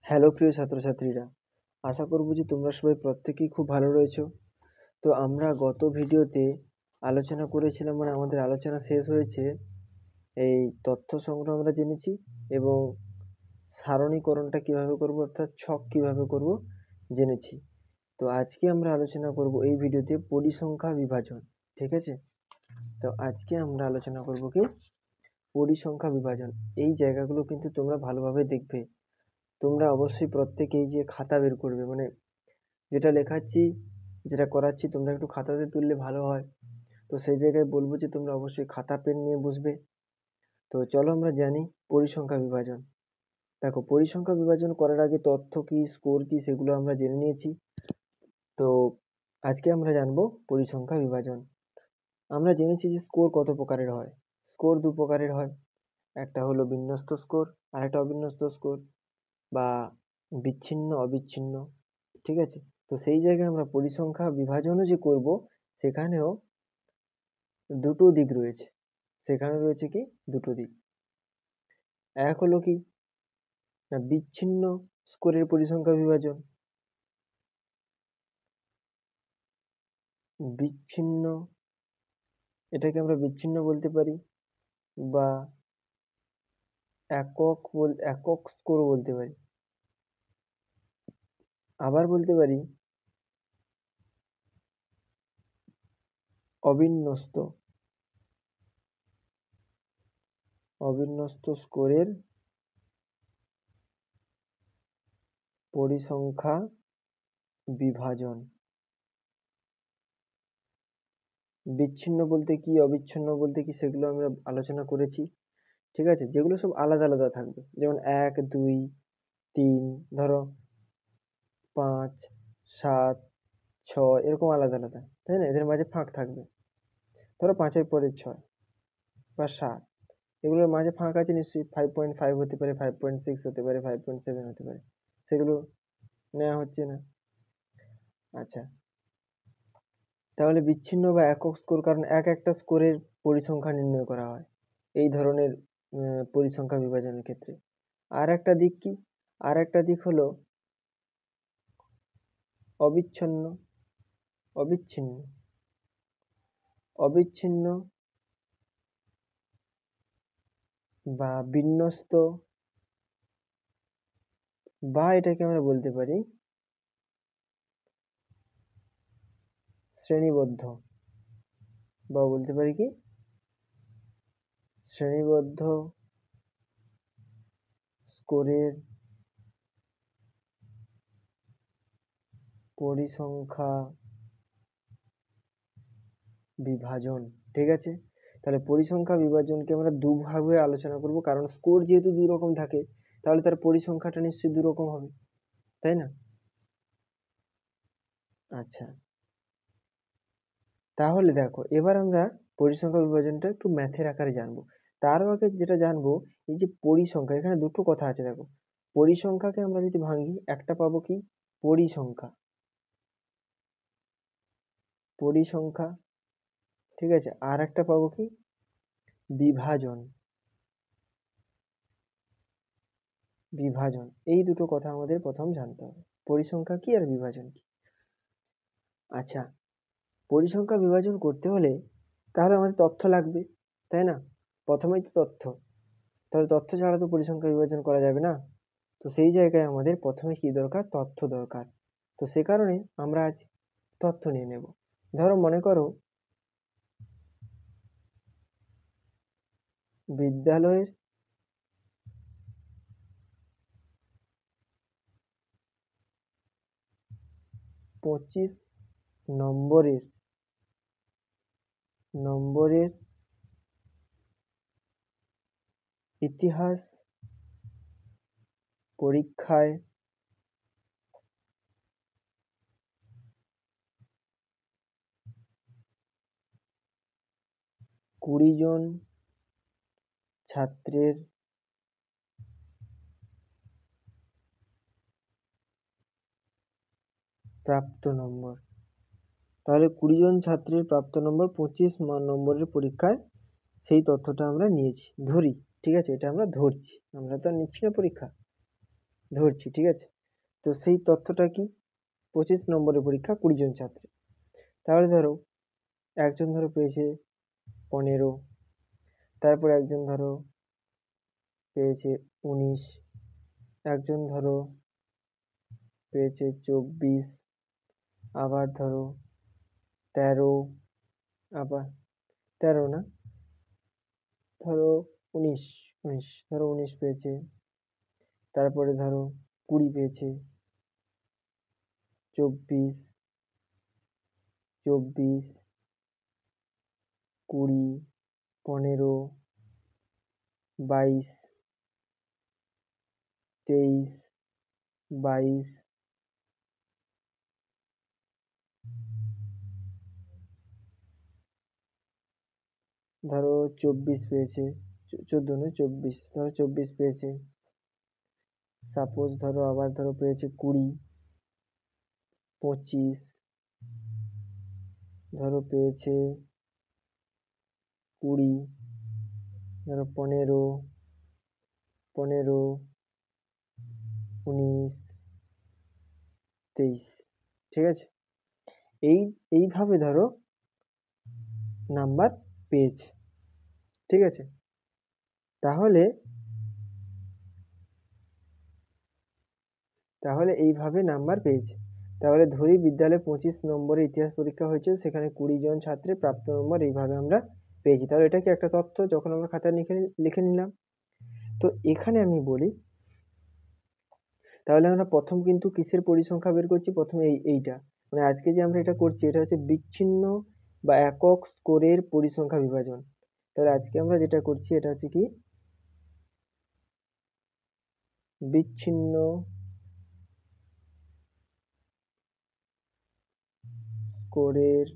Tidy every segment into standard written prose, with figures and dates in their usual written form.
Hello প্রিয় ছাত্রছাত্রীরা, আশা করব যে তোমরা সবাই প্রত্যেকেই খুব ভালো রয়েছো। তো আমরা গত ভিডিওতে আলোচনা করেছিলাম, মানে আমাদের আলোচনা শেষ হয়েছে এই তথ্য সংগ্রহ আমরা জেনেছি এবং সারণীকরণটা কিভাবে করব অর্থাৎ ছক কিভাবে করব জেনেছি। তো আজকে আমরা আলোচনা করব এই ভিডিওতে পরিসংখ্যা বিভাজন। ঠিক আছে, তো আজকে আমরা আলোচনা করব কি পরিসংখ্যা বিভাজন। এই জায়গাগুলো কিন্তু তোমরা ভালোভাবে দেখবে। তোমরা অবশ্যই প্রত্যেকেই যে খাতা বের করবে, মানে যেটা লেখাচ্ছি যেটা করাচ্ছি তোমরা একটু খাতাতে তুললে ভালো হয়। তো সেই জায়গায় বলবো যে তোমরা অবশ্যই খাতা পেন নিয়ে বসবে। তো চলো আমরা জানি পরিসংখ্যা বিভাজন। দেখো, পরিসংখ্যা বিভাজন করার আগে তথ্য কি স্কোর কি সেগুলো আমরা জেনে নিয়েছি। তো আজকে আমরা জানবো পরিসংখ্যা বিভাজন। আমরা জেনেছি যে স্কোর কত প্রকারের হয়। স্কোর দু প্রকারের হয়, একটা হলো বিন্যস্ত স্কোর আর একটা অবিন্যস্ত স্কোর বা বিচ্ছিন্ন অবিচ্ছিন্ন। ঠিক আছে, তো সেই জায়গায় আমরা পরিসংখ্যা বিভাজনও যে করব সেখানেও দুটো দিক রয়েছে। সেখানে রয়েছে কি দুটো দিক। এক হলো কি না বিচ্ছিন্ন স্কোরের পরিসংখ্যা বিভাজন। বিচ্ছিন্ন, এটাকে আমরা বিচ্ছিন্ন বলতে পারি বা একক স্কোর বলতে পারি। আবার বলতে পারি অবিন্যস্ত অবিন্যস্ত স্কোরের পরিসংখ্যা বিভাজন। বিচ্ছিন্ন বলতে কি অবিচ্ছিন্ন বলতে কি সেগুলো আমরা আলোচনা করেছি। ঠিক আছে, যেগুলো সব আলাদা আলাদা থাকবে, যেমন 1 2 3, ধরো 5 7 6 এরকম আলাদা আলাদা, তাই না? এদের মাঝে ফাঁক থাকবে। ধরো 5-এর পরে 6 বা 7, এগুলোর মাঝে ফাঁক আছে নিশ্চয়ই। 5.5 হতে পারে, 5.6 হতে পারে, 5.7 হতে পারে, সেগুলো নেওয়া হচ্ছে না। আচ্ছা, তাহলে বিচ্ছিন্ন বা একক স্কোর, কারণ একটা স্কোরের পরিসংখ্যা নির্ণয় করা হয় এই ধরনের পরিসংখ্যা বিভাজনের ক্ষেত্রে। আর একটা দিক কি, আর একটা দিক হলো অবিচ্ছিন্ন অবিচ্ছিন্ন অবিচ্ছিন্ন বা বিন্যস্ত, বা এটাকে আমরা বলতে পারি শ্রেণীবদ্ধ, বা বলতে পারি কি শ্রেণীবদ্ধ স্কোরের পরিসংখ্যা বিভাজন। ঠিক আছে, তাহলে পরিসংখ্যা বিভাজনকে আমরা দুভাবে আলোচনা করব, কারণ স্কোর যেহেতু দুই রকম থাকে তাহলে তার পরিসংখ্যাটা নিশ্চয়ই দু রকম হবে, তাই না? আচ্ছা, তাহলে দেখো এবার আমরা পরিসংখ্যা বিভাজনটা একটু ম্যাথের আকারে জানবো। তার আগে যেটা জানবো, এই যে পরিসংখ্যা, এখানে দুটো কথা আছে। দেখো, পরিসংখ্যাকে আমরা যদি ভাঙি একটা পাবো কি পরিসংখ্যা, পরিসংখ্যা। ঠিক আছে, আর একটা পাবো কি বিভাজন, বিভাজন। এই দুটো কথা আমাদের প্রথম জানতে হবে, পরিসংখ্যা কি আর বিভাজন কি। আচ্ছা, পরিসংখ্যা বিভাজন করতে হলে তাহলে আমাদের তথ্য লাগবে, তাই না? প্রথমেই তো তথ্য, তাহলে তথ্য ছাড়া তো পরিসংখ্যা বিভাজন করা যাবে না। তো সেই জায়গায় আমাদের প্রথমে কি দরকার, তথ্য দরকার। তো সে কারণে আমরা আজ তথ্য নিয়ে নেব। ধরো মনে করো বিদ্যালয়ের 25 নম্বরের নম্বরের ইতিহাস পরীক্ষায় 20 জন ছাত্রের প্রাপ্ত নম্বর। তাহলে 20 জন ছাত্রের প্রাপ্ত নম্বর 25 নম্বরের পরীক্ষায়, সেই তথ্যটা আমরা নিয়েছি, ধরি। ঠিক আছে, এটা আমরা ধরছি, আমরা তো আর নিচ্ছি না পরীক্ষা। ধরছি, ঠিক আছে? তো সেই তথ্যটা কি? 25 নম্বরের পরীক্ষা 20 জন ছাত্র। তাহলে ধরো একজন ধরো পেয়েছে 15, তারপর একজন ধরো পেয়েছে 19, একজন ধরো পেয়েছে 24, আবার ধরো 13, আবার 13 না, ধরো 19, ধরো 19 পেয়েছে, তারপরে ধরো 20 পেয়েছে, 24, 20, 15, 22, 23, 22, ধরো 24 পেয়েছে, 14 নয় 24, ধরো 24 পেয়েছে, সাপোজ ধরো আবার ধরো পেয়েছে 20, 25, ধরো পেয়েছে 20, ধরো 15, 19, 23, ঠিক আছে? এইভাবে ধরো নাম্বার পেয়েছে, ঠিক আছে? তাহলে এইভাবে নাম্বার পেয়েছে। তাহলে ধরি বিদ্যালয়ে 25 নম্বরের ইতিহাস পরীক্ষা হয়েছে, সেখানে 20 জন ছাত্রের প্রাপ্ত নম্বর এইভাবে আমরা পেয়েছি। তাহলে এটা কি একটা তথ্য? যখন আমরা খাতায় লিখে নিলাম। তো এখানে আমি বলি, তাহলে আমরা প্রথম কিন্তু কিসের পরিসংখ্যা বের করছি? প্রথমে এইটা, মানে আজকে যে আমরা এটা করছি এটা হচ্ছে বিচ্ছিন্ন বা একক স্কোরের পরিসংখ্যা বিভাজন। তাহলে আজকে আমরা যেটা করছি এটা হচ্ছে কি? বিচ্ছিন্ন স্কোরের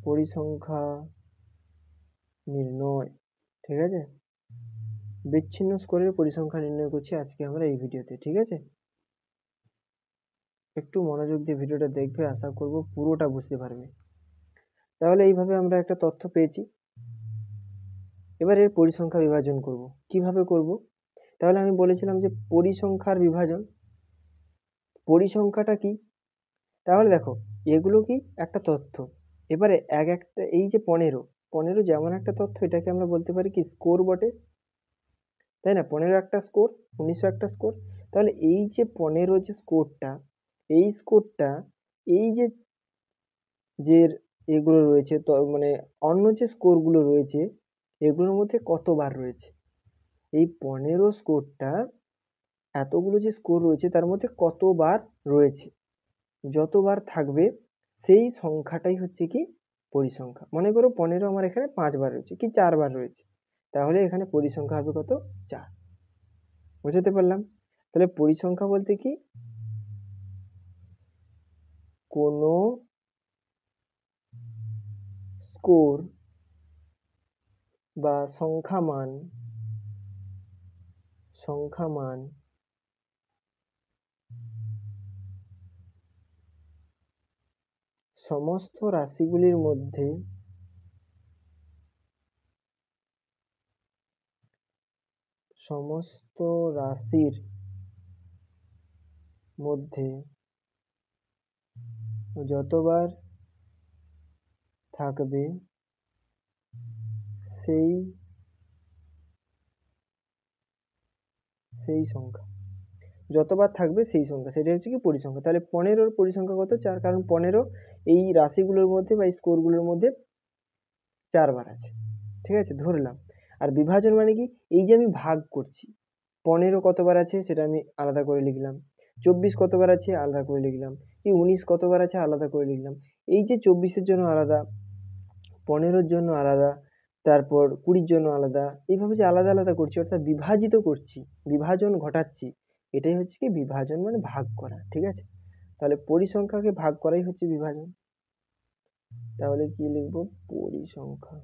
পরিসংখ্যা নির্ণয়, ঠিক আছে? বিচ্ছিন্ন স্কোরের পরিসংখ্যা নির্ণয় করছি আজকে আমরা এই ভিডিওতে, ঠিক আছে? একটু মনোযোগ দিয়ে ভিডিওটা দেখবে, আশা করব পুরোটা বুঝতে পারবে। তাহলে এইভাবে আমরা একটা তথ্য পেয়েছি। এবার এর পরিসংখ্যা বিভাজন করব। কিভাবে করব? তাহলে আমি বলেছিলাম যে পরিসংখ্যার বিভাজন, পরিসংখ্যাটা কি? তাহলে দেখো এগুলো কি? একটা তথ্য। এবারে একটা এই যে 15 যেমন একটা তথ্য, এটাকে আমরা বলতে পারি কি? স্কোর বটে, তাই না? 15 একটা স্কোর, 19 একটা স্কোর। তাহলে এই যে 15 যে স্কোরটা, এই স্কোরটা এই যে যে এগুলো রয়েছে, তো মানে অন্য যে স্কোরগুলো রয়েছে এগুলোর মধ্যে কতবার রয়েছে? এই 15 স্কোরটা এতগুলো যে স্কোর রয়েছে তার মধ্যে কতবার রয়েছে? যতবার থাকবে সেই সংখ্যাটাই হচ্ছে কি? পরিসংখ্যা। মনে করো 15 আমার এখানে 5 বার রয়েছে কি 4 বার রয়েছে, তাহলে এখানে পরিসংখ্যা হবে কত? 4। বুঝতে পারলাম? তাহলে পরিসংখ্যা বলতে কি? কোনো স্কোর বা সংখ্যামান সমস্ত রাশিগুলির মধ্যে সমস্ত রাশির মধ্যে যতবার থাকবে সেই সংখ্যা, যতবার থাকবে সেই সংখ্যা, সেটা হচ্ছে কি? পরিসংখ্যা। তাহলে 15-র পরিসংখ্যা কত? 4, কারণ 15 এই রাশিগুলোর মধ্যে বা স্কোরগুলোর মধ্যে 4 বার আছে, ঠিক আছে? ধরলাম। আর বিভাজন মানে কি? এই যে আমি ভাগ করছি, 15 কতবার আছে সেটা আমি আলাদা করে লিখলাম, 24 কতবার আছে আলাদা করে লিখলাম, কি 19 কতবার আছে আলাদা করে লিখলাম। এই যে 24-এর জন্য আলাদা, 15-র জন্য আলাদা, তারপর 20-র জন্য আলাদা, এইভাবে যে আলাদা আলাদা করছি অর্থাৎ বিভাজিত করছি, বিভাজন ঘটাচ্ছি, এটাই হচ্ছে কি? বিভাজন মানে ভাগ করা, ঠিক আছে? তাহলে পরিসংখ্যাকে ভাগ করাই হচ্ছে বিভাজন। তাহলে কি লিখবো? পরিসংখ্যা।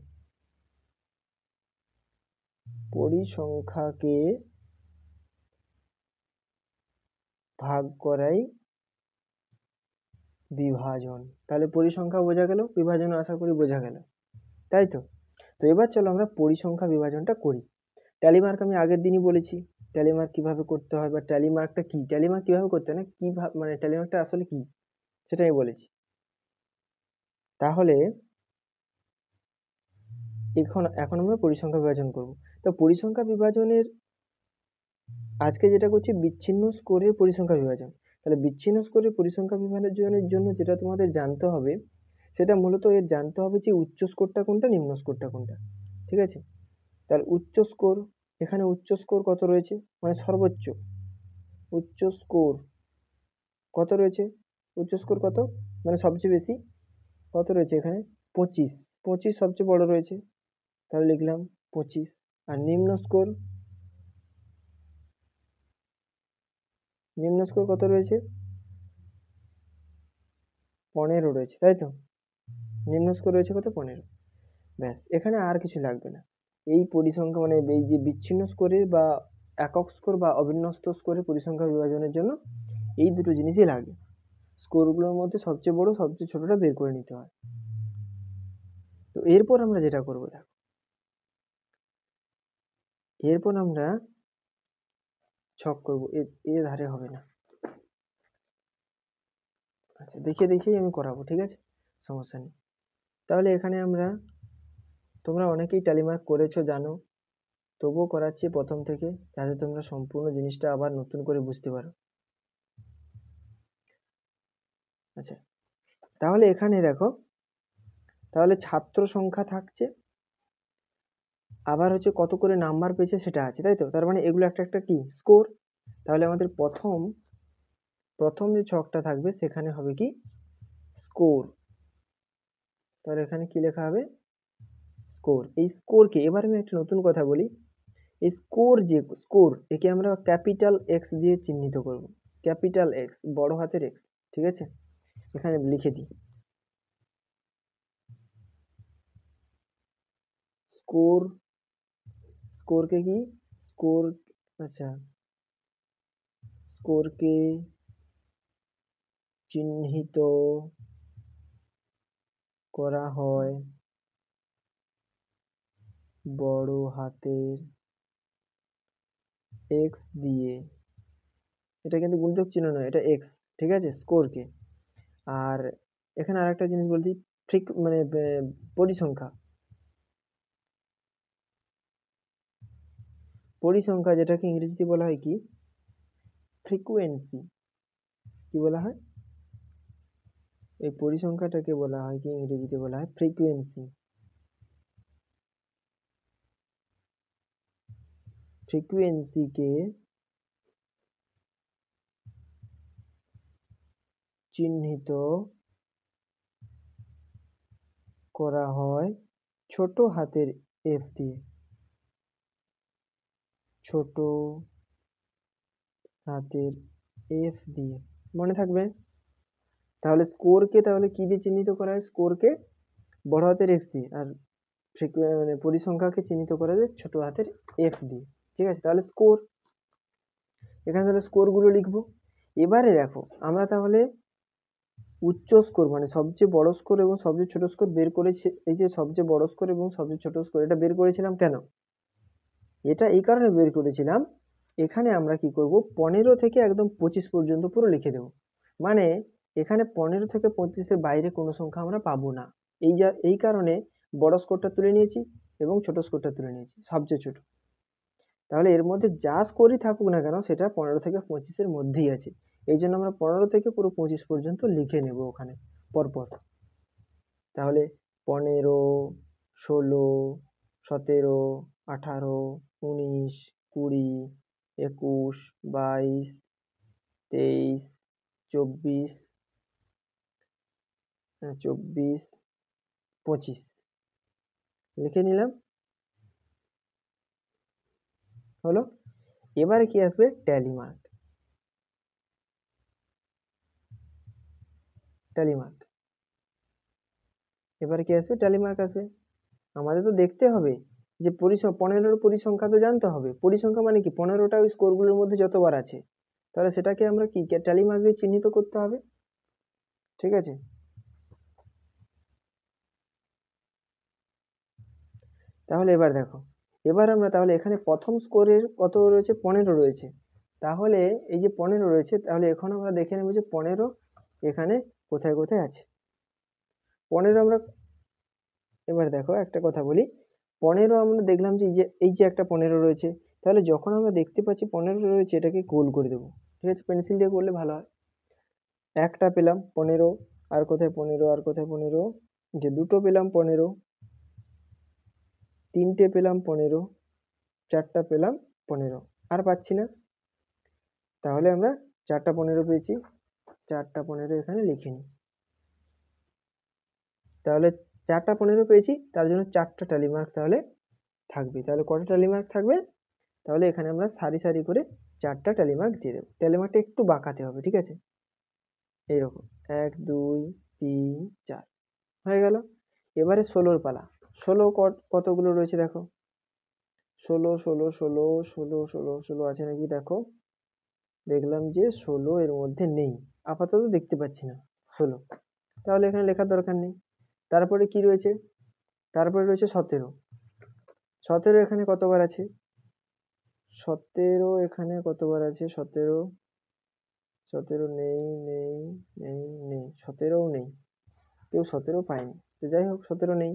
পরিসংখ্যাকে ভাগ করাই বিভাজন। তাহলে পরিসংখ্যা বোঝা গেল, বিভাজন আশা করি বোঝা গেল, তাই তো? তো এবার চলো আমরা পরিসংখ্যা বিভাজনটা করি। ট্যালি মার্ক আমি আগের দিনই বলেছি ট্যালি মার্ক কিভাবে করতে হয় বা ট্যালি মার্কটা কি, ট্যালি মার্ক কিভাবে করতে হয় না কিভাবে, মানে ট্যালি মার্কটা আসলে কি সেটাই বলেছি। তাহলে এখন আমরা পরিসংখ্যা বিভাজন করব। তো পরিসংখ্যা বিভাজনের আজকে যেটা করছি বিচ্ছিন্ন স্কোরের পরিসংখ্যা বিভাজন। তাহলে বিচ্ছিন্ন স্কোরের পরিসংখ্যা বিভাজনের জন্য যেটা তোমাদের জানতে হবে সেটা মূলত এর জানতে হবে যে উচ্চ স্কোরটা কোনটা নিম্ন স্কোরটা কোনটা। ঠিক আছে, তাহলে উচ্চ স্কোর, এখানে উচ্চ স্কোর কত রয়েছে মানে সর্বোচ্চ উচ্চ স্কোর কত রয়েছে, উচ্চ স্কোর কত মানে সবচেয়ে বেশি কত রয়েছে এখানে 25, 25 সবচেয়ে বড় রয়েছে, তাহলে লিখলাম 25। আর নিম্ন স্কোর কত রয়েছে 15 রয়েছে, তাই তো, নিম্ন স্কোর রয়েছে কত 15। ব্যাস, এখানে আর কিছু লাগবে না। এই পরিসংখ্যা মানে এই যে বিচ্ছিন্ন স্কোরের বা একক স্কোর বা অবিন্যস্ত স্কোরের পরিসংখ্যা বিভাজনের জন্য এই দুটো জিনিসই লাগে। স্কোরগুলোর মধ্যে সবচেয়ে বড় সবচেয়ে ছোটটা বের করে নিতে হয়। তো এরপর আমরা যেটা করবো দেখো, এরপর আমরা ছক করবো, এর ধারে হবে না। আচ্ছা, দেখিয়ে দেখিয়ে আমি করাবো, ঠিক আছে, সমস্যা নেই। তাহলে এখানে আমরা, তোমরা অনেকেই ট্যালি মার্ক করেছো জানো, তবুও করাচ্ছি প্রথম থেকে যাতে তোমরা সম্পূর্ণ জিনিসটা আবার নতুন করে বুঝতে পারো। আচ্ছা, তাহলে এখানে দেখো, তাহলে ছাত্র সংখ্যা থাকছে, আবার হচ্ছে কত করে নাম্বার পেয়েছে সেটা আছে, তাই তো, তার মানে এগুলো একটা একটা কি স্কোর। তাহলে আমাদের প্রথম যে ছকটা থাকবে সেখানে হবে কি স্কোর। তাহলে এখানে কি লেখা হবে স্কোর। এই স্কোরকে এবার আমি একটা নতুন কথা বলি, এই স্কোর একে আমরা ক্যাপিটাল এক্স দিয়ে চিহ্নিত করব, ক্যাপিটাল এক্স বড় হাতের এক্স, ঠিক আছে, এখানে লিখে দিই স্কোর। স্কোরকে কি স্কোর, আচ্ছা, স্কোরকে চিহ্নিত করা হয় বড় হাতের এক্স দিয়ে, এটা কিন্তু গুণিতক চিহ্ন নয়, এটা এক্স, ঠিক আছে, স্কোরকে। আর এখানে আরেকটা জিনিস বলছি, মানে পরিসংখ্যা, পরিসংখ্যা যেটাকে ইংরেজিতে বলা হয় কি ফ্রিকুয়েন্সি, কি বলা হয়, এই পরিসংখ্যাটাকে বলা হয় কি ইংরেজিতে বলা হয় ফ্রিকুয়েন্সি। ফ্রিকুয়েন্সিকে চিহ্নিত করা হয় ছোট হাতের এফ দিয়ে, ছোট হাতের এফ দিয়ে, মনে থাকবে। তাহলে স্কোরকে তাহলে কি দিয়ে চিহ্নিত করা হয়, স্কোরকে বড় হাতের এক্স দিয়ে, আর মানে পরিসংখ্যাকে চিহ্নিত করা যায় ছোট হাতের এফ দিয়ে, ঠিক আছে। তাহলে স্কোর, এখানে তাহলে স্কোর গুলো লিখবো। এবারে দেখো আমরা তাহলে উচ্চ স্কোর মানে সবচেয়ে বড় স্কোর এবং সবচেয়ে ছোট স্কোর বের করেছি। এই যে সবচেয়ে বড় স্কোর এবং সবচেয়ে ছোট স্কোর এটা বের করেছিলাম কেন, এটা এই কারণে বের করেছিলাম, এখানে আমরা কি করব 15 থেকে একদম 25 পর্যন্ত পুরো লিখে দেব, মানে এখানে 15 থেকে 25-এর বাইরে কোনো সংখ্যা আমরা পাবো না। এই কারণে বড় স্কোরটা তুলে নিয়েছি এবং ছোট স্কোরটা তুলে নিয়েছি সবচেয়ে ছোট। তাহলে এর মধ্যে যা স্কোরই থাকুক না কেন সেটা 15 থেকে 25-এর মধ্যেই আছে, এই জন্য আমরা 15 থেকে পুরো 25 পর্যন্ত লিখে নেব ওখানে পরপর। তাহলে 15, 16, 17, 18, 19, 20, 21, 22, 23, 24, 25 লিখে নিলাম, হলো। এবারে কি আসবে ট্যালি মার্ক, ট্যালি মার্ক, এবারে কি আসবে ট্যালি মার্ক আসবে। আমাদের তো দেখতে হবে যে 15-র পরিসংখ্যা তো জানতে হবে, পরিসংখ্যা মানে কি 15টা ওই স্কোরগুলোর মধ্যে যতবার আছে, তাহলে সেটাকে আমরা কি ট্যালি মার্ক দিয়ে চিহ্নিত করতে হবে, ঠিক আছে। তাহলে এবার দেখো এবার আমরা তাহলে এখানে প্রথম স্কোরের কত রয়েছে, 15 রয়েছে। তাহলে এই যে 15 রয়েছে, তাহলে এখন আমরা দেখে নেব যে 15 এখানে কোথায় কোথায় আছে। 15 আমরা, এবার দেখো একটা কথা বলি, 15 আমরা দেখলাম যে এই যে একটা 15 রয়েছে, তাহলে যখন আমরা দেখতে পাচ্ছি 15 রয়েছে, এটাকে গোল করে দেবো। ঠিক আছে, পেন্সিল দিয়ে করলে ভালো হয়। একটা পেলাম 15, আর কোথায় 15, আর কোথায় 15, যে দুটো পেলাম 15, তিনটে পেলাম 15, চারটা পেলাম 15, আর পাচ্ছি না। তাহলে আমরা চারটা 15 পেয়েছি, চারটা 15 এখানে লিখে নিই। তাহলে চারটা 15 পেয়েছি, তার জন্য চারটা টালি মার্ক তাহলে থাকবে। তাহলে কটা টালি মার্ক থাকবে, তাহলে এখানে আমরা সারি সারি করে চারটা টালি মার্ক দিয়ে দেবো। টালি মার্কটা একটু বাঁকাতে হবে, ঠিক আছে, এইরকম 1 2 3 4 হয়ে গেল। এবারে 16 পালা। 16 কতগুলো রয়েছে দেখো, 16 16 16 16 16 16 আছে নাকি দেখো, দেখলাম যে 16 এর মধ্যে নেই, আপাতত দেখতে পাচ্ছি না 16, তাহলে এখানে লেখার দরকার নেই। তারপরে কি রয়েছে, তারপরে রয়েছে 17। 17 এখানে কতবার আছে, 17 এখানে কতবার আছে, 17 17 নেই নেই নেই নেই, 17ও নেই, কেউ 17 পায়নি, তো যাই হোক 17 নেই।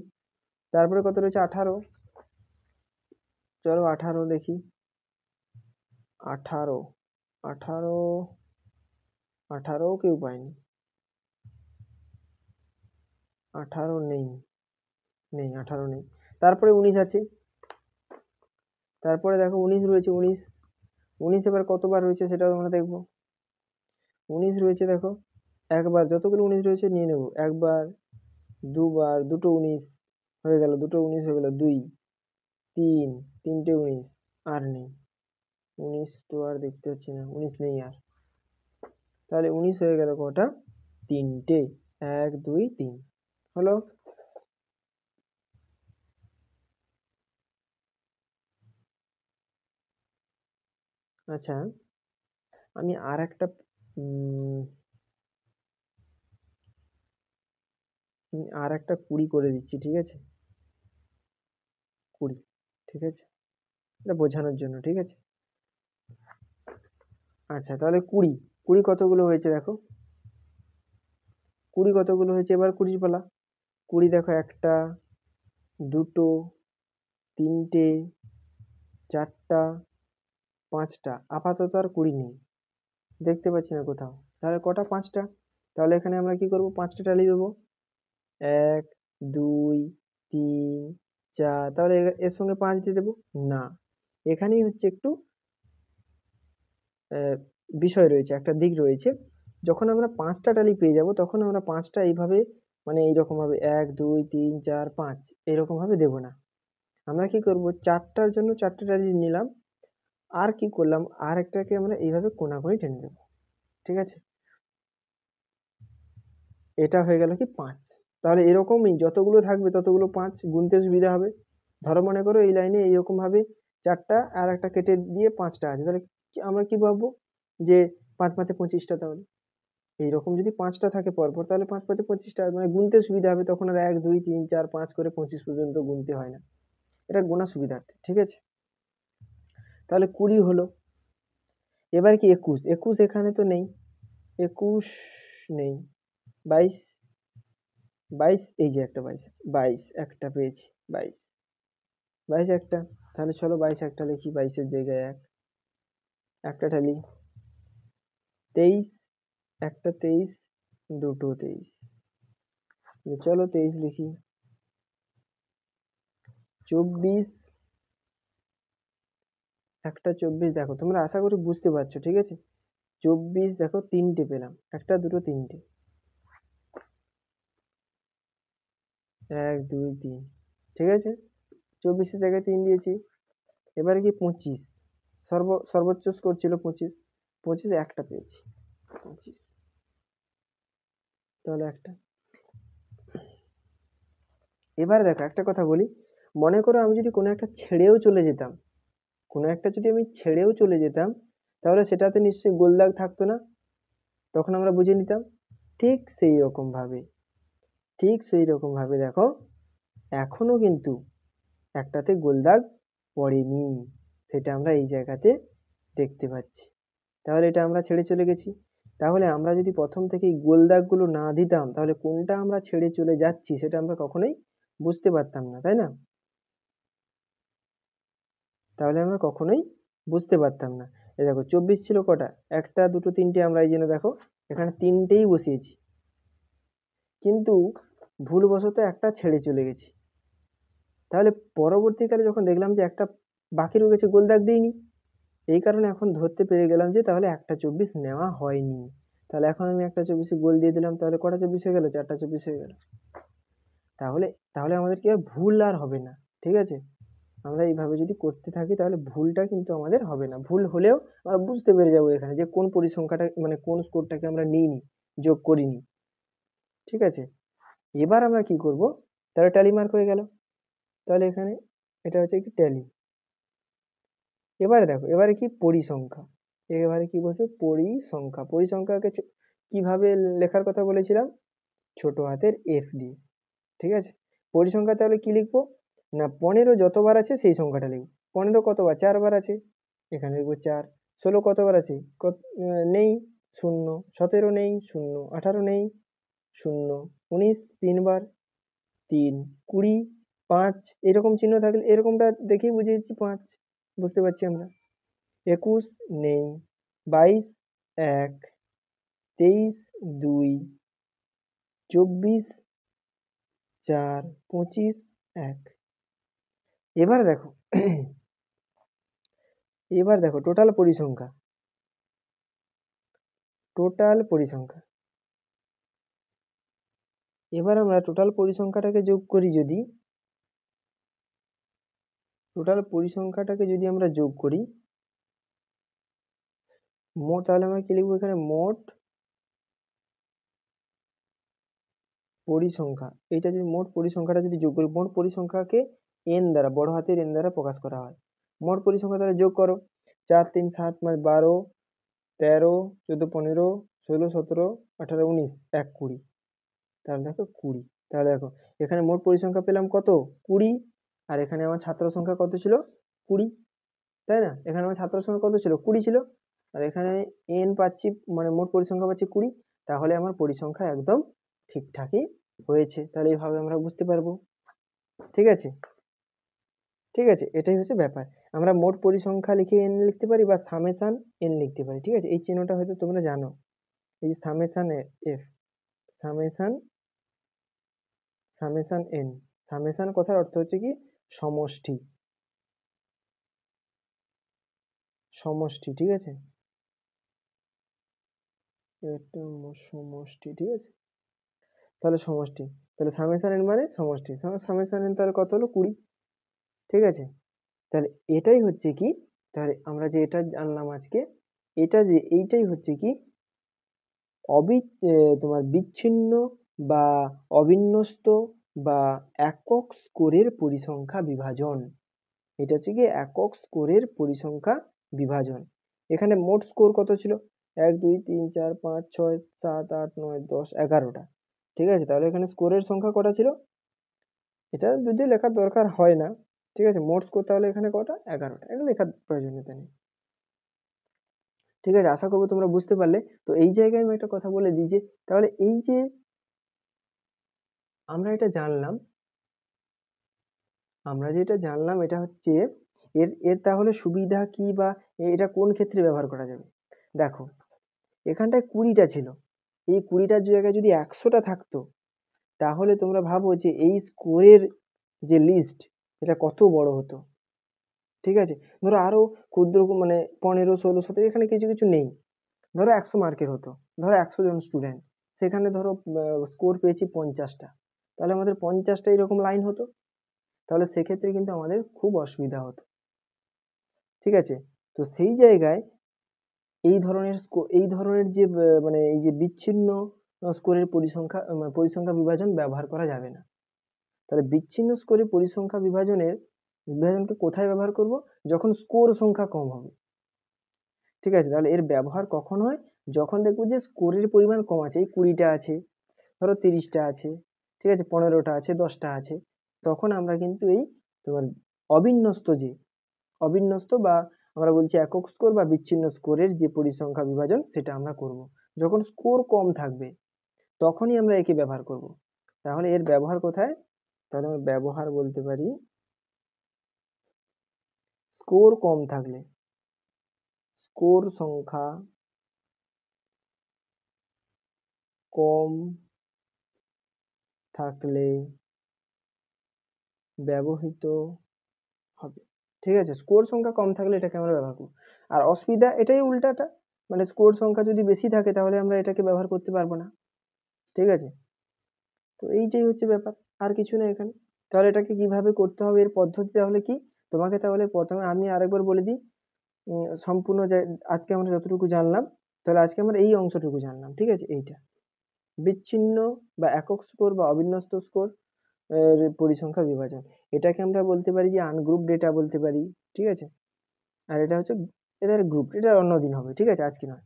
তারপরে কত রয়েছে, 18। চলো 18 দেখি, 18 18 18ও কেউ পায়নি, 18 নেই নেই, 18 নেই। তারপরে 19 আছে, তারপরে দেখো 19 রয়েছে, 19 19 এবার কতবার রয়েছে সেটাও আমরা দেখবো। 19 রয়েছে দেখো, একবার, যতগুলো 19 রয়েছে নিয়ে নেব, একবার, দুবার, দুটো 19 হয়ে গেল, দুটো 19 হয়ে গেল, 2 3 তিনটে 19, আর নেই 19, তো আর দেখতে হচ্ছে না, 19 নেই আর। তাহলে 19 হয়ে গেল কটা, তিনটে, 1 2 3 হলো। আচ্ছা, আমি আর একটা আর একটা 20 করে দিচ্ছি, ঠিক আছে, 20, ঠিক আছে, এটা বোঝানোর জন্য, ঠিক আছে। আচ্ছা, তাহলে 20 20 কতগুলো হয়েছে দেখো, 20 কতগুলো হয়েছে, এবার 20 পালা। 20 দেখো, একটা, দুটো, তিনটে, চারটা, পাঁচটা, আপাতত আর 20 নেই, দেখতে পাচ্ছি না কোথাও। তাহলে কটা, পাঁচটা। তাহলে এখানে আমরা কি করব, পাঁচটা টালি দেবো, 1 2 3 4, তাহলে এর সঙ্গে 5 দিয়ে দেবো না, এখানেই হচ্ছে একটু বিষয় রয়েছে, একটা দিক রয়েছে। যখন আমরা 5টা টালি পেয়ে যাব, তখন আমরা 5টা এইভাবে, মানে এইরকম ভাবে 1 2 3 4 5 এইরকম ভাবে দেবো না। আমরা কি করব, 4টার জন্য 4টে টালি নিলাম, আর কি করলাম, আর একটাকে আমরা এইভাবে কোনাকুনি টেনে দেবো, ঠিক আছে, এটা হয়ে গেল কি 5। তাহলে এরকমই যতগুলো থাকবে ততগুলো 5, গুনতে সুবিধা হবে। ধরো মনে করো এই লাইনে এইরকম ভাবে 4টা আর একটা কেটে দিয়ে 5টা আছে, তাহলে আমরা কি ভাববো যে 5 5 25টা, তাহলে এইরকম যদি 5টা থাকে পরপর, তাহলে 5 5 25টা, মানে গুনতে সুবিধা হবে, তখন আর 1 2 3 4 5 করে 25 পর্যন্ত গুনতে হয় না, এটা গোনা সুবিধার্থে, ঠিক আছে। তাহলে 20 হলো। এবার কি 21, 21 এখানে তো নেই, 21 নেই, 22 22, এই যে একটা 22, 22 একটা পেয়েছি, 22 22 একটা, তাহলে চলো 22 একটা লিখি, 22 এর জায়গায় 1, একটা টালি। 23, একটা 23, দুটো 23, চলো 23 লিখি। 24, একটা 24, দেখো তোমরা আশা করি বুঝতে পারছো, ঠিক আছে। 24 দেখো, তিনটে পেলাম, একটা দুটো তিনটে, 1 2 3, ঠিক আছে, 24 এর জায়গায় 3 দিয়েছি। এবারে কি 25, সর্বোচ্চ স্কোর ছিল 25, 25 একটা পেয়েছি, 25, তাহলে একটা। এবারে দেখো একটা কথা বলি, মনে করো আমি যদি কোনো একটা ছেড়েও চলে যেতাম, কোনো একটা যদি আমি ছেড়েও চলে যেতাম, তাহলে সেটাতে নিশ্চয়ই গোল দাগ থাকতো না, তখন আমরা বুঝে নিতাম। ঠিক সেই রকম ভাবে, ঠিক সেই রকম ভাবে দেখো, এখনো কিন্তু একটাতে গোল দাগ পড়েনি, সেটা আমরা এই জায়গাতে দেখতে পাচ্ছি। তাহলে এটা আমরা ছেড়ে চলে গেছি। তাহলে আমরা যদি প্রথম থেকেই গোল দাগগুলো না দিতাম তাহলে কোনটা আমরা ছেড়ে চলে যাচ্ছি সেটা আমরা কখনোই বুঝতে পারতাম না, তাই না? তাহলে আমরা কখনোই বুঝতে পারতাম না। এই দেখো 24 ছিল কটা, 1টা 2টো 3টে, আমরা এই জন্য দেখো এখানে 3টেই বসিয়েছি, কিন্তু ভুলবশত একটা ছেড়ে চলে গেছি। তাহলে পরবর্তীকালে যখন দেখলাম যে একটা বাকি রয়ে গেছে, গোল দাগ দিইনি, এই কারণে এখন ধরতে পেরে গেলাম যে তাহলে 1টা 24 নেওয়া হয়নি। তাহলে এখন আমি 1টা 24 গোল দিয়ে দিলাম, তাহলে কটা 24 হয়ে গেল? 4টা 24 হয়ে গেল। তাহলে তাহলে আমাদের কি আর ভুল আর হবে না, ঠিক আছে? আমরা এইভাবে যদি করতে থাকি তাহলে ভুলটা কিন্তু আমাদের হবে না। ভুল হলেও আমরা বুঝতে পেরে যাবো এখানে যে কোন পরিসংখ্যাটা মানে কোন স্কোরটাকে আমরা নিইনি, যোগ করিনি, ঠিক আছে? এবার আমরা কি করব, তাহলে ট্যালি মার্ক হয়ে গেল, তাহলে এখানে এটা হচ্ছে কি ট্যালি। এবারে দেখো, এবারে কি পরিসংখ্যা, এবারে কি বলছে পরিসংখ্যা। পরিসংখ্যাকে কিভাবে লেখার কথা বলেছিলাম? ছোট হাতের এফ দিয়ে, ঠিক আছে? পরিসংখ্যা তাহলে কি লিখবো না, 15 যতবার আছে সেই সংখ্যাটা লিখবো। 15 কতবার? 4বার আছে, এখানে লিখবো 4। 16 কতবার আছে? নেই, 0। 17 নেই, 0। 18 নেই, 0। 19 3বার, 3। 20 5, এরকম চিহ্ন থাকলে এরকমটা দেখেই বুঝে যাচ্ছি 5, বুঝতে পারছি আমরা। 21 নেই, 22 1, 23 2, 24 4, 25 1। এবার দেখো এবার দেখো টোটাল পরিসংখ্যা, টোটাল পরিসংখ্যা। এবার আমরা টোটাল পরিসংখ্যাটাকে যোগ করি, যদি টোটাল পরিসংখ্যাটাকে যদি আমরা যোগ করি মোট, তাহলে আমরা কি লিখবো এখানে? মোট পরিসংখ্যা। এইটা যদি মোট পরিসংখ্যাটা যদি যোগ করি, মোট পরিসংখ্যাকে এন দ্বারা, বড় হাতের এন দ্বারা প্রকাশ করা হয়। মোট পরিসংখ্যা তাহলে যোগ করো, 4 3 7 12 13 14 15 16 17 18 19 1 20, তাহলে দেখো 20। তাহলে দেখো এখানে মোট পরিসংখ্যা পেলাম কত? 20। আর এখানে আমার ছাত্র সংখ্যা কত ছিল? 20, তাই না? এখানে আমার ছাত্র সংখ্যা কত ছিল? 20 ছিল। আর এখানে এন পাচ্ছি, মানে মোট পরিসংখ্যা পাচ্ছি 20। তাহলে আমার পরিসংখ্যা একদম ঠিকঠাকই হয়েছে। তাহলে এইভাবে আমরা বুঝতে পারবো, ঠিক আছে? ঠিক আছে, এটাই হচ্ছে ব্যাপার। আমরা মোট পরিসংখ্যা লিখে এন লিখতে পারি বা সামেশন এন লিখতে পারি, ঠিক আছে? এই চিহ্নটা হয়তো তোমরা জানো, এই যে summation F, summation summation N. Summation কথার অর্থ হচ্ছে কি? সমষ্টি, সমষ্টি, ঠিক আছে? এটা সমষ্টি, ঠিক আছে? তাহলে সমষ্টি, তাহলে সামেশন এন মানে সমষ্টি। সামেশন এন তাহলে কত হলো? 20, ঠিক আছে? তাহলে এটাই হচ্ছে কি, তাহলে আমরা যে এটা জানলাম আজকে, এটা যে এইটাই হচ্ছে কি তোমার বিচ্ছিন্ন বা অবিন্যস্ত বা একক স্কোরের পরিসংখ্যা বিভাজন। এটা হচ্ছে কি একক স্কোরের পরিসংখ্যা বিভাজন। এখানে মোট স্কোর কত ছিল? 1 2 3 4 5 6 7 8 9 10 11টা, ঠিক আছে? তাহলে এখানে স্কোরের সংখ্যা কটা ছিল? এটা যদি লেখার দরকার হয় না, ঠিক আছে? মোট স্কোর তাহলে এখানে কটা? 11টা, এটা লেখার প্রয়োজনীয়তা নেই, ঠিক আছে? আশা করবো তোমরা বুঝতে পারলে। তো এই জায়গায় আমি একটা কথা বলে দিই যে তাহলে এই যে আমরা এটা জানলাম, আমরা যেটা জানলাম এটা হচ্ছে এর এর তাহলে সুবিধা কি, বা এটা কোন ক্ষেত্রে ব্যবহার করা যাবে? দেখো এখানটায় 20টা ছিল, এই 20টার জায়গায় যদি 100টা থাকতো তাহলে তোমরা ভাবো যে এই স্কোরের যে লিস্ট এটা কত বড় হতো, ঠিক আছে? ধরো আরো ক্ষুদ্র, মানে 15 16 17, এখানে কিছু কিছু নেই, ধরো 100 মার্কের হতো, ধরো 100 জন স্টুডেন্ট, সেখানে ধরো স্কোর পেয়েছি 50টা, তাহলে আমাদের 50টা এরকম লাইন হতো, তাহলে সেক্ষেত্রে কিন্তু আমাদের খুব অসুবিধা হতো, ঠিক আছে? তো সেই জায়গায় এই ধরনের যে মানে এই যে বিচ্ছিন্ন স্কোরের পরিসংখ্যা বিভাজন ব্যবহার করা যাবে না। তাহলে বিচ্ছিন্ন স্কোরের পরিসংখ্যা বিভাজনকে কোথায় ব্যবহার করব? যখন স্কোর সংখ্যা কম হবে, ঠিক আছে? তাহলে এর ব্যবহার কখন হয়? যখন দেখবো যে স্কোরের পরিমাণ কম আছে, এই 20টা আছে, ধরো 30টা আছে, ঠিক আছে? 15টা আছে, 10টা আছে, তখন আমরা কিন্তু এই তোমার অবিন্যস্ত যে অবিন্যস্ত বা আমরা বলছি একক স্কোর বা বিচ্ছিন্ন স্কোরের যে পরিসংখ্যা বিভাজন সেটা আমরা করব। যখন স্কোর কম থাকবে তখনই আমরা একে ব্যবহার করব। তাহলে এর ব্যবহার কোথায়? তাহলে আমরা ব্যবহার বলতে পারি স্কোর কম থাকলে, স্কোর সংখ্যা কম থাকলে ব্যবহৃত হবে। ঠিক আছে, স্কোর সংখ্যা কম থাকলে এটাকে আমরা ব্যবহার করব। আর অসুবিধা এটাই উল্টাটা, মানে স্কোর সংখ্যা যদি বেশি থাকে তাহলে আমরা এটাকে ব্যবহার করতে পারবো না। ঠিক আছে, তো এইটাই হচ্ছে ব্যাপার, আর কিছু না এখানে। তাহলে এটাকে কিভাবে করতে হবে, এর পদ্ধতি তাহলে কি? তোমাকে তাহলে প্রথমে আমি আরেকবার বলে দিই। সম্পূর্ণ আজকে আমরা যতটুকু জানলাম, তাহলে আজকে আমরা এই অংশটুকু জানলাম। ঠিক আছে, এইটা বিচ্ছিন্ন বা একক স্কোর বা অবিন্যস্ত স্কোর পরিসংখ্যা বিভাজন, এটাকে আমরা বলতে পারি যে আনগ্রুপ ডেটা বলতে পারি। ঠিক আছে, আর এটা হচ্ছে এদের গ্রুপ, এটা অন্যদিন হবে। ঠিক আছে, আজকে নয়।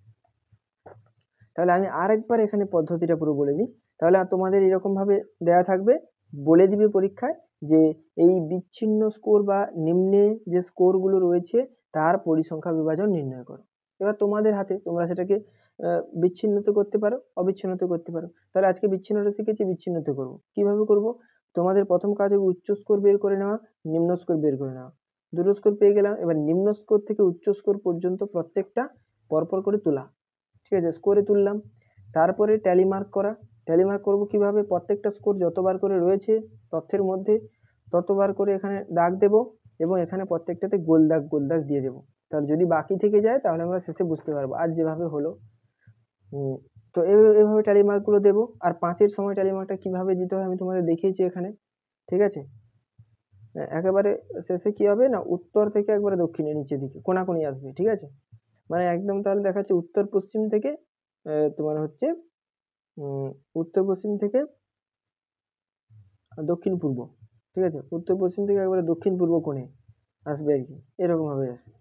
তাহলে আমি আরেকবার এখানে পদ্ধতিটা পুরো বলে দিই, তাহলে আর তোমাদের এরকম ভাবে দেয়া থাকবে, বলে দিবে পরীক্ষায় যে এই বিচ্ছিন্ন স্কোর বা নিম্নে যে স্কোরগুলো রয়েছে তার পরিসংখ্যা বিভাজন নির্ণয় করো। এবার তোমাদের হাতে, তোমরা সেটাকে বিচ্ছিন্নত করতে পারো, অবিচ্ছিন্নত করতে পারো। তাহলে আজকে বিচ্ছিন্নতা শিখেছি, বিচ্ছিন্নত করবো কিভাবে করব। তোমাদের প্রথম কাজ হবে উচ্চ স্কোর বের করে নেওয়া, নিম্ন স্কোর বের করে নেওয়া। দুটো স্কোর পেয়ে গেলাম, এবার নিম্ন স্কোর থেকে উচ্চ স্কোর পর্যন্ত প্রত্যেকটা পরপর করে তোলা। ঠিক আছে, স্কোরে তুললাম, তারপরে ট্যালি মার্ক করা। ট্যালি মার্ক করবো কিভাবে? প্রত্যেকটা স্কোর যতবার করে রয়েছে তথ্যের মধ্যে ততবার করে এখানে দাগ দেব, এবং এখানে প্রত্যেকটাতে গোল দাগ দিয়ে দেবো। তাহলে যদি বাকি থেকে যায় তাহলে আমরা শেষে বুঝতে পারবো, আর যেভাবে হলো। তো এইভাবে ট্যালি মার্কগুলো দেবো। আর 5-এর সময় ট্যালি মার্কটা কিভাবে দিতে হয় আমি তোমাদের দেখিয়েছি এখানে। ঠিক আছে, একেবারে শেষে কি হবে না, উত্তর থেকে একবারে দক্ষিণে নিচের দিকে কোনাকুনি আসবে। ঠিক আছে, মানে একদম তাহলে দেখাচ্ছে উত্তর পশ্চিম থেকে তোমার হচ্ছে উত্তর পশ্চিম থেকে দক্ষিণ পূর্ব। ঠিক আছে, উত্তর পশ্চিম থেকে একবারে দক্ষিণ পূর্ব কোণে আসবে আর কি, এরকম ভাবে আসবে।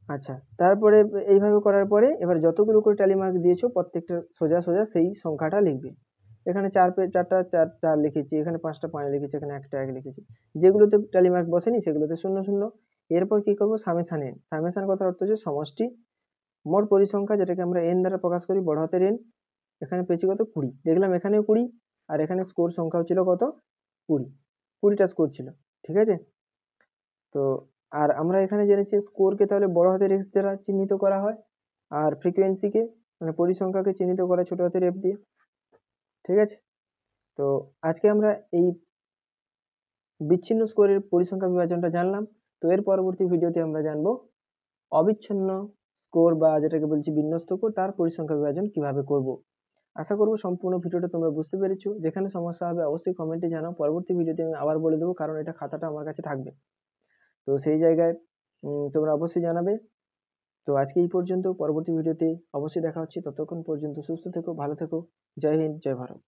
আচ্ছা, তারপরে এইভাবে করার পরে এবার যতগুলো করে ট্যালি মার্ক দিয়েছো প্রত্যেকটা সোজা সোজা সেই সংখ্যাটা লিখবে। এখানে চারটা চার লিখেছি, এখানে 5টা 5 লিখেছি, এখানে একটা 1 লিখেছি। যেগুলোতে ট্যালি মার্ক বসেনি সেগুলোতে 0 0। এরপর কি করবো, সামেশন এন। সামেশন কথার অর্থ হচ্ছে সমষ্টি মোট পরিসংখ্যা, যেটাকে আমরা এন দ্বারা প্রকাশ করি, বড় হাতের এন। এখানে পেয়েছি কত, 20। দেখলাম এখানেও 20, আর এখানে স্কোর সংখ্যাও ছিল কত, 20। 20টা স্কোর ছিল। ঠিক আছে, তো আর আমরা এখানে জেনেছি স্কোরকে তাহলে বড় হাতের এক্স দ্বারা চিহ্নিত করা হয়, আর ফ্রিকোয়েন্সিকে মানে পরিসংখ্যাকে চিহ্নিত করা ছোট হাতের এফ দিয়ে। ঠিক আছে, তো আজকে আমরা এই বিচ্ছিন্ন স্কোরের পরিসংখ্যা বিভাজনটা জানলাম। তো এর পরবর্তী ভিডিওতে আমরা জানবো অবিচ্ছিন্ন স্কোর বা যেটাকে বলছি বিন্যস্ত স্কোর, তার পরিসংখ্যা বিভাজন কিভাবে করব। আশা করব সম্পূর্ণ ভিডিওটা তোমরা বুঝতে পেরেছো। যেখানে সমস্যা হবে অবশ্যই কমেন্টে জানাও, পরবর্তী ভিডিওতে আমি আবার বলে দেবো, কারণ এটা খাতাটা আমার কাছে থাকবে। তো সেই জায়গায় তোমরা অবশ্যই জানাবে। তো আজকে এই পর্যন্ত, পরবর্তী ভিডিওতে অবশ্যই দেখা হচ্ছে। ততক্ষণ পর্যন্ত সুস্থ থেকো, ভালো থেকো। জয় হিন্দ, জয় ভারত।